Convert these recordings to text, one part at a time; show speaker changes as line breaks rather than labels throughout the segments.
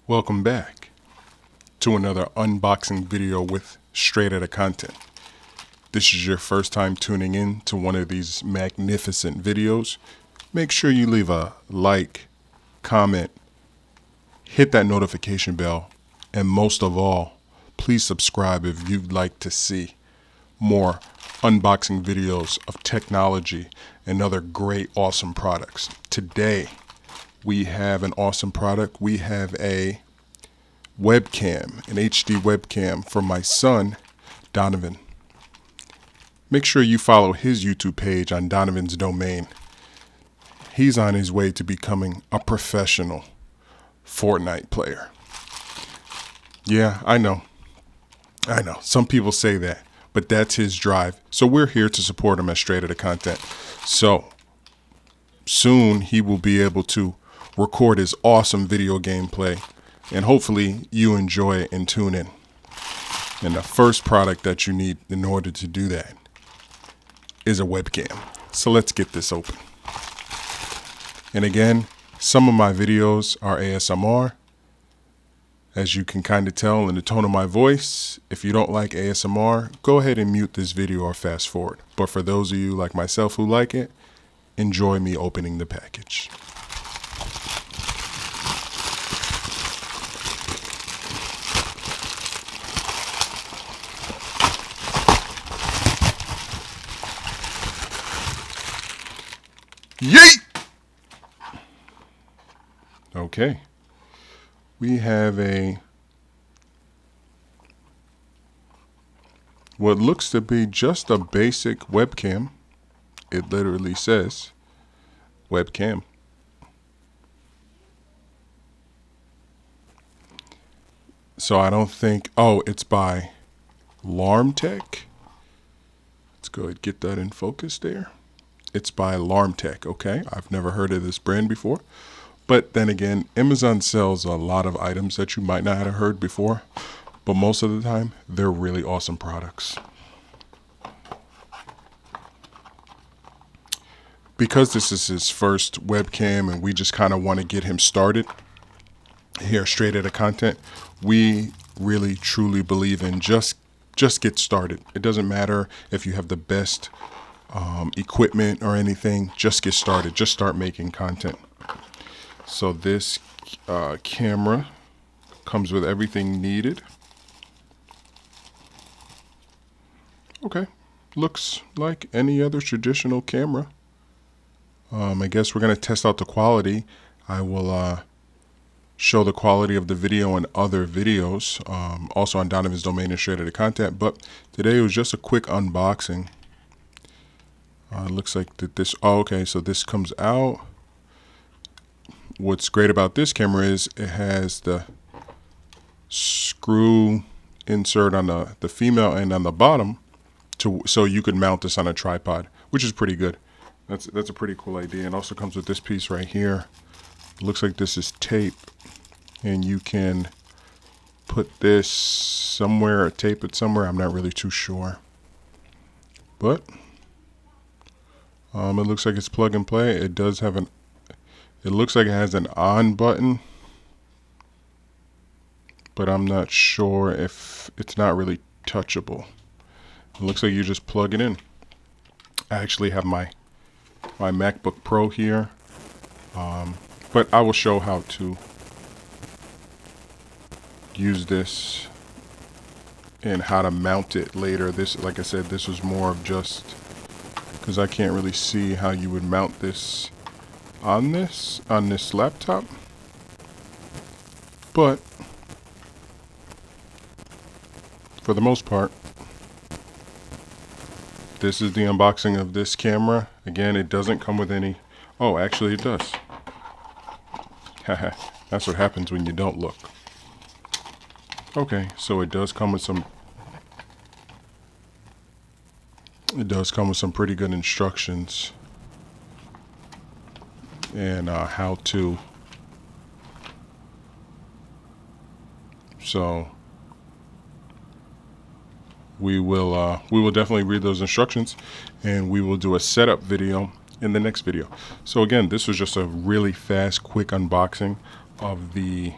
Welcome back to another unboxing video with straight outta content. This is your first time tuning in to one of these magnificent videos. Make sure you leave a like, comment, hit that notification bell, and most of all, please subscribe if you'd like to see more unboxing videos of technology and other great, awesome products. Today, we have an awesome product. We have a webcam, an HD webcam for my son, Donovan. Make sure you follow his YouTube page on Donovan's Domain. He's on his way to becoming a professional Fortnite player. Yeah, I know. Some people say that, but that's his drive. So we're here to support him as straight outta content. So soon he will be able to record his awesome video gameplay, and hopefully you enjoy it and tune in. And the first product that you need in order to do that is a webcam. So let's get this open. And again, some of my videos are ASMR. As you can kind of tell in the tone of my voice, if you don't like ASMR, go ahead and mute this video or fast forward. But for those of you like myself who like it, enjoy me opening the package. Yeet! Okay. We have what looks to be just a basic webcam. It literally says webcam. So I don't think, it's by Larmtek. Let's go ahead and get that in focus there. It's by Larmtek, okay? I've never heard of this brand before. But then again, Amazon sells a lot of items that you might not have heard before. But most of the time, they're really awesome products. Because this is his first webcam and we just kind of want to get him started here straight outta content, we really truly believe in just get started. It doesn't matter if you have the best equipment or anything, just get started. Just start making content. So this camera comes with everything needed. Okay, looks like any other traditional camera. I guess we're going to test out the quality. I will show the quality of the video in other videos, also on Donovan's Domain and straight outta content. But today it was just a quick unboxing. It looks like that this, okay, so this comes out. What's great about this camera is it has the screw insert on the female end on the bottom, so you could mount this on a tripod, which is pretty good. That's a pretty cool idea. And also comes with this piece right here. It looks like this is tape, and you can put this somewhere or tape it somewhere. I'm not really too sure, but it looks like it's plug and play. It does have it looks like it has an on button, but I'm not sure if it's not really touchable. It looks like you just plug it in. I actually have my MacBook Pro here, but I will show how to use this and how to mount it later. This, like I said, this was more of just because I can't really see how you would mount this on this laptop, but for the most part, this is the unboxing of this camera. Again, it doesn't come with any, actually it does. Haha, that's what happens when you don't look. Okay, so it does come with some pretty good instructions and how to. So we will definitely read those instructions, and we will do a setup video in the next video. So again, this was just a really fast, quick unboxing of the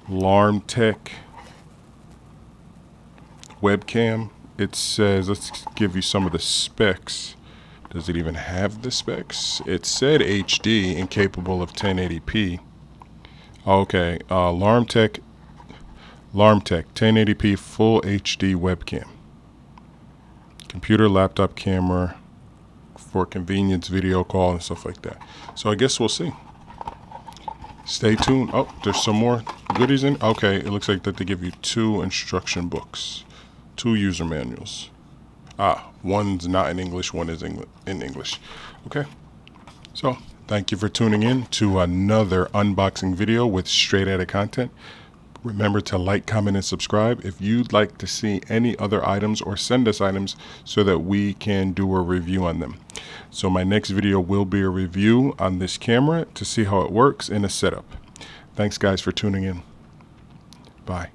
Larmtek webcam. It says, let's give you some of the specs. Does it even have the specs? It said HD and capable of 1080p. Okay, Larmtek 1080p full HD webcam. Computer, laptop camera for convenience, video call and stuff like that. So I guess we'll see. Stay tuned. Oh, there's some more goodies in. Okay, it looks like that they give you 2 instruction books, 2 user manuals. One's not in English, one is in English. Okay, so thank you for tuning in to another unboxing video with straight outta content. Remember to like, comment, and subscribe if you'd like to see any other items, or send us items so that we can do a review on them. So my next video will be a review on this camera to see how it works in a setup. Thanks guys for tuning in. Bye.